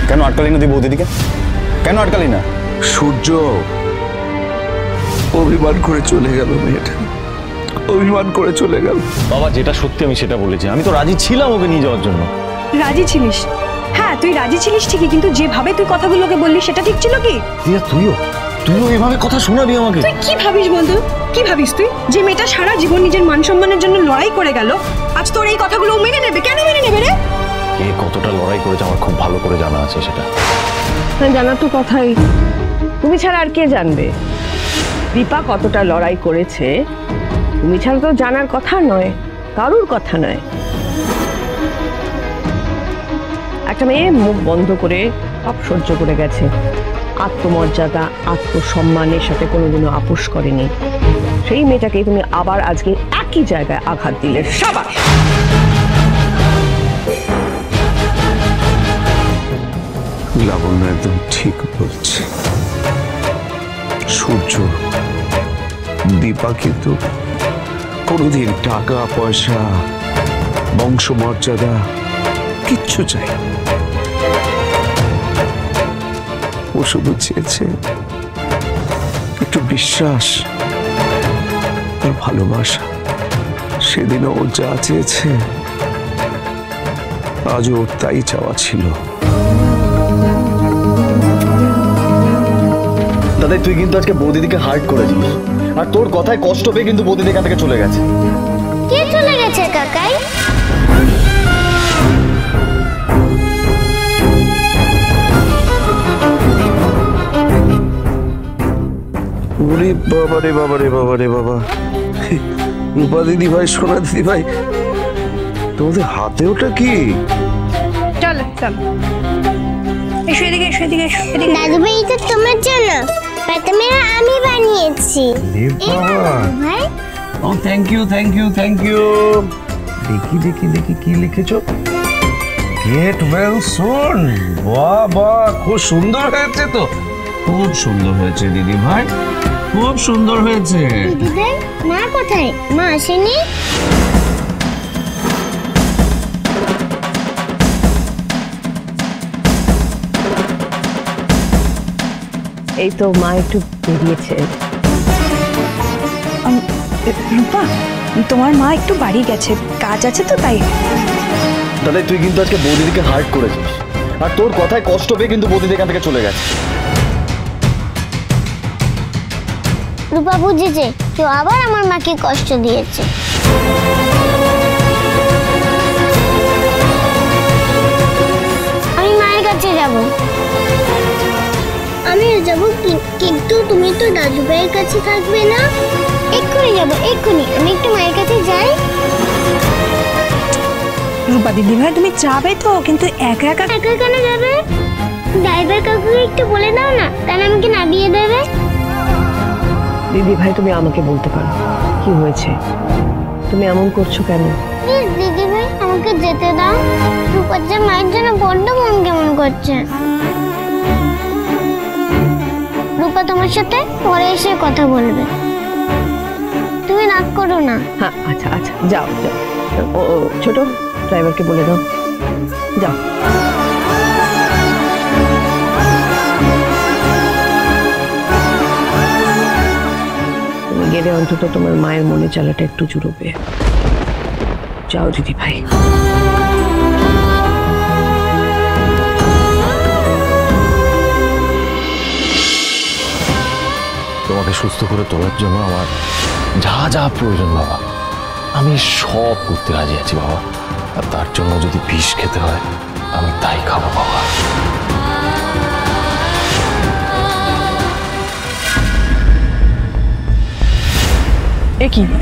কেন আটকালি না তুই বৌদিদিকে? কেন আটকালি না? সূর্য অভিমান করে চলে গেল, মেয়েটা অভিমান করে চলে গেল। বাবা যেটা সত্যি আমি সেটা বলেছি, আমি তো রাজি ছিলাম ওকে নিয়ে যাওয়ার জন্য। রাজি ছিলিস? হ্যাঁ তুই রাজি ছিলিস ঠিকই, কিন্তু যেভাবে তুই কথাগুলোকে বললি সেটা ঠিক ছিল কি? তুইও এভাবে কথা শোনাবি আমাকে? তুই কি ভাবিস বন্ধু, কি ভাবিস তুই? যে মেয়েটা সারা জীবন নিজের মান সম্মানের জন্য লড়াই করে গেল, আজ তোর এই কথাগুলো মেনে নেবে? কেন মেনে নেবে রে? কে কতটা লড়াই করেছে আমার খুব ভালো করে জানা আছে সেটা। জানা তো কথাই, তুমি ছাড়া আর কে জানবে দীপা কতটা লড়াই করেছে? তুমি ছাড়া তো জানার কথা নয়, কারুর কথা নয়। একটা মেয়ে মুখ বন্ধ করে সব সহ্য করে গেছে, আত্মমর্যাদা আত্মসম্মানের সাথে কোনোদিনও আপোষ করেনি। সেই মেয়েটাকে তুমি আবার আজকে একই জায়গায় আঘাত দিলে। সাবাস। লাবণ্য একদম ঠিক বলছে। সূর্য দীপা কিন্তু কোনোদিন টাকা পয়সা বংশমর্যাদা কিচ্ছু চাই, ও শুধু চেয়েছে একটু বিশ্বাস আর ভালোবাসা। সেদিনও ও যা চেয়েছে আজও ওর তাই চাওয়া ছিল। দাদা তুই কিন্তু আজকে বৌদিদিকে হার্ট করেছিস, আর তোর কথায় কষ্ট পেয়ে কিন্তু বৌদিদি এখান থেকে চলে গেছে। কে চলে গেছে কাকাই? ওরে বাবা রে বাবা রে বাবা রে বাবা, রূপা দিদি ভাই, সোনা দিদি ভাই, তোমাদের হাতে ওটা কি? চল চল, এসো এদিকে, এসো এদিকে, এসো এদিকে। দাদু ভাই এটা তোমার জন্য, প্রথমে আমি বানিয়েছি। ভাই ও thank you thank you thank you. দেখি দেখি দেখি কি লিখেছো? Get well soon. বাহ বাহ, খুব সুন্দর হয়েছে তো, খুব সুন্দর হয়েছে দিদি ভাই, খুব সুন্দর হয়েছে। দিদি ভাই মা কোথায়? মা আসেনি? এই তো মা একটু বেরিয়েছে। রূপা, তোমার মা একটু বাড়ি গেছে, কাজ আছে তো তাই। দাদা তুই কিন্তু আজকে বৌদিদিকে হার্ট করেছিস, আর তোর কথায় কষ্ট পেয়ে কিন্তু বৌদিদি এখান থেকে চলে গেছে। রূপা বুঝেছে কেউ আবার আমার মাকে কষ্ট দিয়েছে। আমি মায়ের কাছে যাব। আমিও যাব, কিন্তু তুমি তো দাদু ভাইয়ের কাছে থাকবে না। এক্ষুনি যাবো, এক্ষুনি। আমি একটু মায়ের কাছে যাই। রূপা দিদি ভাই তুমি যাবে তো, কিন্তু একা একা। একা কেন যাবে? ড্রাইভার কাকুকে একটু বলে দাও না, তাহলে আমাকে নামিয়ে দেবে। দিদি ভাই তুমি আমাকে বলতে পারো কি হয়েছে, তুমি এমন করছো কেন? প্লিজ দিদি ভাই আমাকে যেতে দাও। রূপার যে মায়ের জন্য বড্ড মন কেমন করছে। রূপা তোমার সাথে পরে এসে কথা বলবে, তুমি রাগ করো না। হ্যাঁ আচ্ছা আচ্ছা, যাও যাও। ও ছোট, ড্রাইভারকে বলে দাও, যাও। তুমি গেলে অন্তত তোমার মায়ের মনে চালাটা একটু জুড়বে। যাও দিদি ভাই। তোমাকে সুস্থ করে তোলার জন্য আমার যা যা প্রয়োজন বাবা, আমি সব করতে রাজি আছি বাবা। আর তার জন্য যদি বিষ খেতে হয় আমি তাই খাবো বাবা।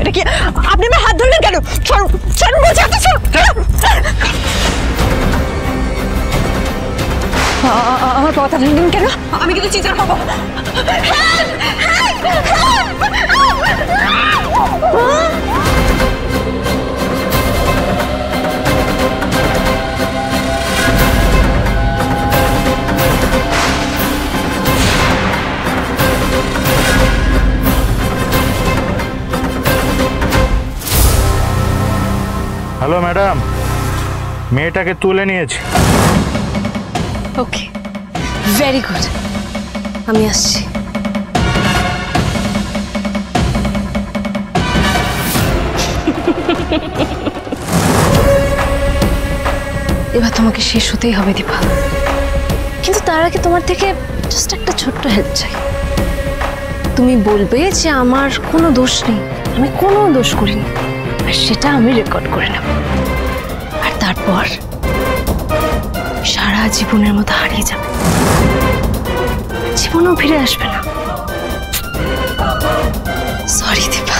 এটা কি আপনি আমার হাত ধরলেন কেন? আমার কথা শুনলেন কেন? আমি কিন্তু চিৎকার পাবো। হ্যালো ম্যাডাম, মেয়েটাকে তুলে নিয়েছি। ওকে। ভেরি গুড, আমি আসছি। এবার তোমাকে শেষ হতেই হবে দীপা, কিন্তু তার আগে তোমার থেকে জাস্ট একটা ছোট্ট হেল্প চাই। তুমি বলবে যে আমার কোনো দোষ নেই, আমি কোনো দোষ করিনি, আর সেটা আমি রেকর্ড করে নেব। আর তারপর সারা জীবনের মতো হারিয়ে যাবে, জীবনও ফিরে আসবে না। সরি দীপা।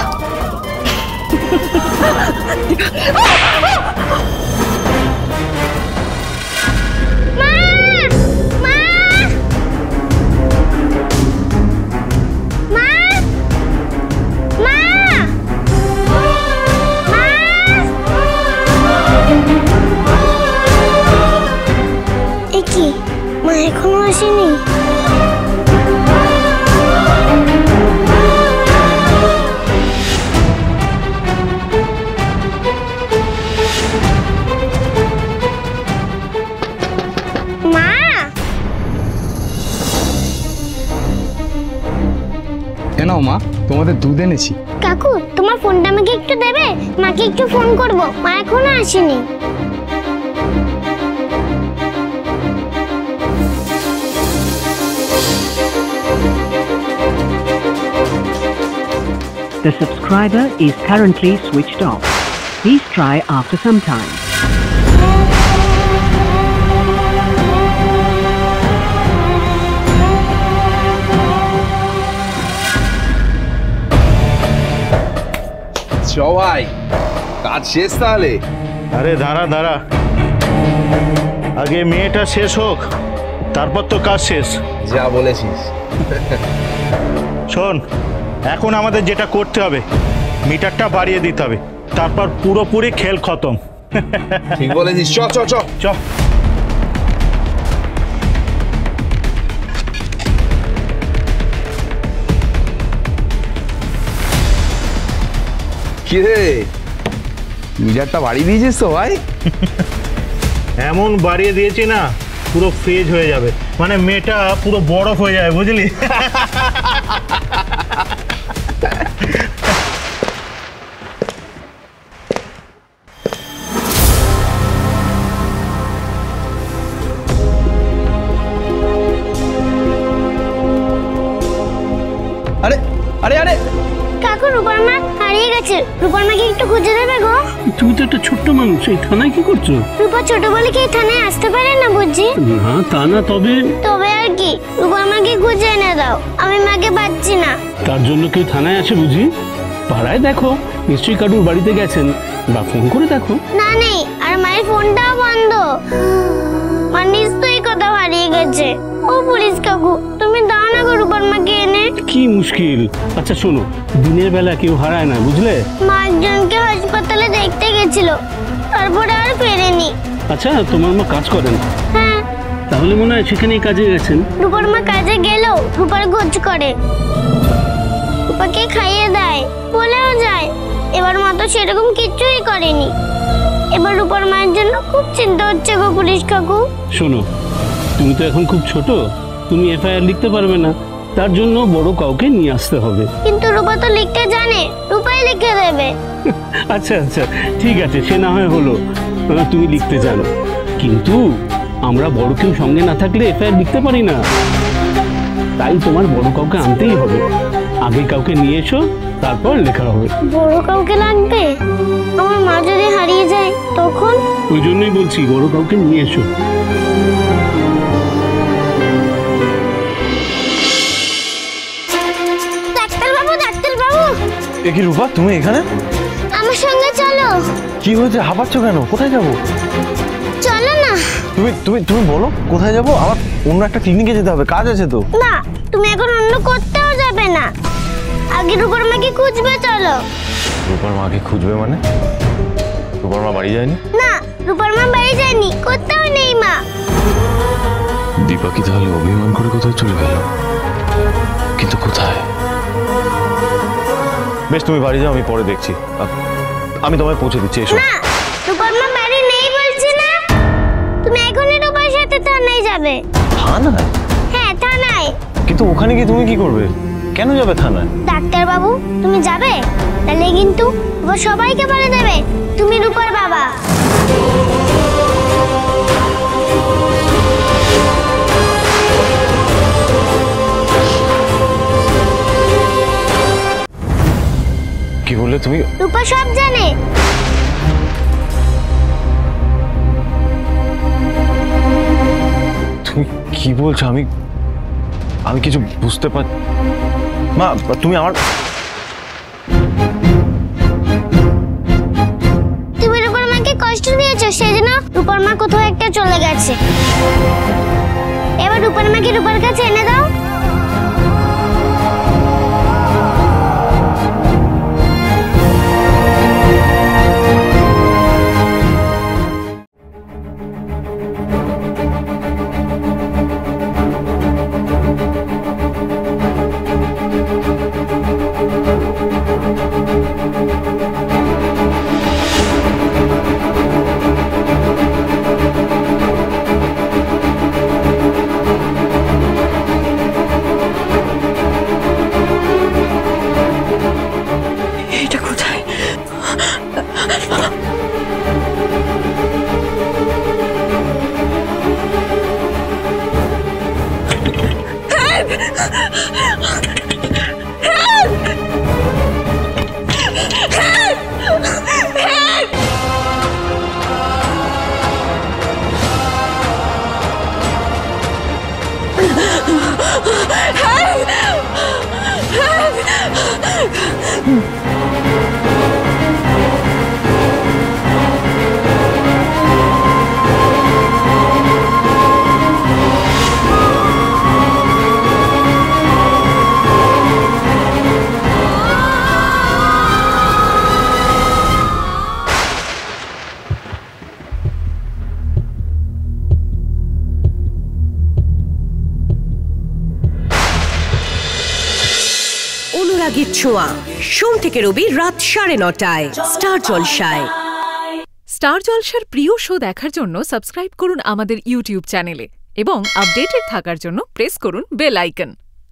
মা এখনো আসেনি? মা, কেন মা, তোমাদের দুধ এনেছি। কাকু তোমার ফোনটা আমাকে একটু দেবে? মাকে একটু ফোন করব, মা এখনো আসেনি। The subscriber is currently switched off. Please try after some time. সবাই কাজ শেষ তাহলে? আরে দাঁড়া দাঁড়া, আগে মেয়েটা শেষ হোক, তারপর তো কাজ শেষ। যা বলেছিস। শোন, এখন আমাদের যেটা করতে হবে, মিটারটা বাড়িয়ে দিতে হবে, তারপর পুরোপুরি খেল খতম। ঠিক বলেছিস, চ চ চ চ। কি রে, মিটারটা বাড়িয়ে দিয়েছিস তো ভাই? এমন বাড়িয়ে দিয়েছি না, পুরো ফ্রিজ হয়ে যাবে, মানে মেয়েটা পুরো বরফ হয়ে যাবে, বুঝলি? আরে আরে আরে, কাকু রূপার মা হারিয়ে গেছে, রূপার মাকে একটু খুঁজে দেবে গো? তুমি তো একটা ছোট্ট মানুষ, এই থানায় কি করছো? রূপা ছোট বলে কি এই থানায় আসতে পারে না বুঝছি? না তা না, তবে তবে আর কি, রূপার মাকে খুঁজে এনে দাও, আমি মাকে পাচ্ছি না। তার জন্য কেউ থানায় আসে বুঝি? পাড়ায় দেখো, নিশ্চয়ই কারুর বাড়িতে গেছেন, বা ফোন করে দেখো। না নেই, আর মায়ের ফোনটাও বন্ধ, মা নিশ্চয়ই কোথাও হারিয়ে গেছে। ও পুলিশ কাকু, তুমি দাও না গো রূপার মাকে এনে। কি মুশকিল। আচ্ছা শোনো, দিনের বেলা কেউ হারায় না, বুঝলে? মা একজনকে হাসপাতালে দেখতে গেছিল, তারপরে আর ফেরেনি। আচ্ছা, তোমার মা কাজ করেন? হ্যাঁ। তাহলে মনে হয় সেখানেই কাজে গেছেন। রূপার মা কাজে গেলেও রূপার খোঁজ করে, রূপাকে খাইয়ে দেয়, বলেও যায়। এবার মা তো সেরকম কিছুই করেনি। এবার রূপার মায়ের জন্য খুব চিন্তা হচ্ছে গো পুলিশ কাকু। শোনো, তুমি তো এখন খুব ছোট, তুমি এফআইআর লিখতে পারবে না, তার জন্য বড় কাউকে নিয়ে আসতে হবে। কিন্তু রূপা তো লিখতে জানে, রূপাই লিখে দেবে। আচ্ছা আচ্ছা, ঠিক আছে, সে না হয় হলো, তুমি লিখতে জানো, কিন্তু আমরা বড় কেউ সঙ্গে না থাকলে এফআইআর লিখতে পারি না। তাই তোমার বড় কাউকে আনতেই হবে। আগে কাউকে নিয়ে এসো, তারপর লেখা হবে। বড় কাউকে লাগবে? আমার মা যদি হারিয়ে যায় তখন? ওই জন্যই বলছি, বড় কাউকে নিয়ে এসো। ডাক্তারবাবু, ডাক্তারবাবু! এ কি রূপা, তুমি এখানে? আমার সঙ্গে চলো। কি হয়েছে, হাঁপাচ্ছ কেন? কোথায় যাবো? চলো না। তুমি তুমি তুমি বলো কোথায় যাবো? আমার অন্য একটা ক্লিনিকে যেতে হবে, কাজ আছে তো। না, তুমি এখন অন্য করতেও যাবে না, আগে রূপার মাকে খুঁজবে, চলো। রূপার মাকে খুঁজবে মানে? রূপার মা বাড়ি যায়নি? না, রূপার মা বাড়ি যায়নি, কোথাও নেই মা। দীপা কি তাহলে অভিমান করে কোথাও চলে গেল? কিন্তু কোথায়? বেশ, তুমি বাড়ি যাও, আমি পরে দেখছি। আমি তোমায় পৌঁছে দিচ্ছি, এসো। না, রূপার মা বাড়ি নেই বলছি না, তুমি এখনই রূপার সাথে থানায় যাবে। থানায়? কিন্তু ওখানে গিয়ে তুমি কি করবে? কেন যাবে থানায়? ডাক্তার বাবু তুমি যাবে? তাহলে কিন্তু ও সবাইকে বলে দেবে তুমি রূপার বাবা। কি বললে তুমি? রূপা সব জানে। তুমি কি বলছো? আমি কিছু বুঝতে পার। মা তুমি আমার তুমি রূপার মাকে কষ্ট দিয়েছো, সেজন্য রূপার মা কোথাও একটা চলে গেছে। এবার রূপার মাকে রূপার কাছে এনে দাও। অনুরাগীর ছোঁয়া সোম থেকে রবি রাত 9:30টায় স্টার জলসায়। স্টার জলসার প্রিয় শো দেখার জন্য সাবস্ক্রাইব করুন আমাদের ইউটিউব চ্যানেলে এবং আপডেটেড থাকার জন্য প্রেস করুন বেল আইকন।